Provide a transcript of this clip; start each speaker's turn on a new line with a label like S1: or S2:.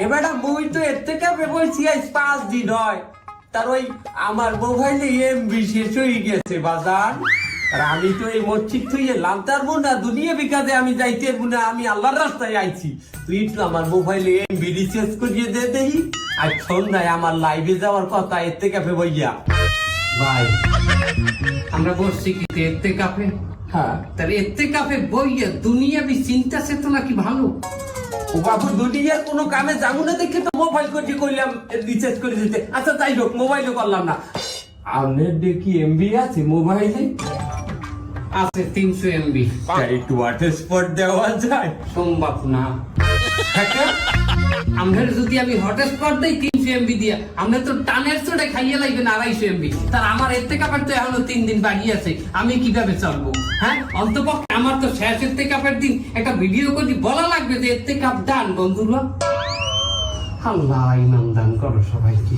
S1: এবার মুই তো এর থেকে বলছি আজ 5 দিন হয়, তার ওই আমার মোবাইলে এমবি শেষ হয়ে গেছে বাজার। আর আমি তো এই মসজিদ তুই লামতার না দুনিয়া বিকাজে আমি যাইতে না, আমি আল্লাহর রাস্তায় আইছি। তুই একটু আমার মোবাইলে এমবি রিচার্জ করিয়ে দে দেই। আর সন্ধ্যায় আমার লাইভে যাওয়ার কথা এর থেকে বইয়া।
S2: ভাই আমরা বসছি কি এতে কাপে?
S1: হ্যাঁ,
S2: তাহলে এতে কাপে বইয়া দুনিয়াবি চিন্তা চেতনা কি ভালো?
S1: ও বাবু দুনিয়ার কোনো কামে যাবো না দেখে তো মোবাইল করে কইলাম রিচার্জ করে দিতে। আচ্ছা তাই হোক, মোবাইলে করলাম না। আপনার দেখি এমবি আছে মোবাইলে?
S2: আছে 300 MB।
S1: একটু হটস্পট দেওয়া যায়?
S2: সম্ভব না। আমরা যদি আমি হটস্পট দেই 300 MB দিয়া, আমরা তো টানের চোটে খাইয়ে লাগবেন 250 MB। তার আমার এতে কাপের তো এখনো 3 দিন বাকি আছে, আমি কিভাবে চলবো? হ্যাঁ, অন্তপক্ষে আমার তো শেষ এতে কাপের দিন একটা ভিডিও করে বলা লাগবে যে এতে কাপ দান বন্ধুরা। আল্লাহ ইমান দান করো সবাইকে।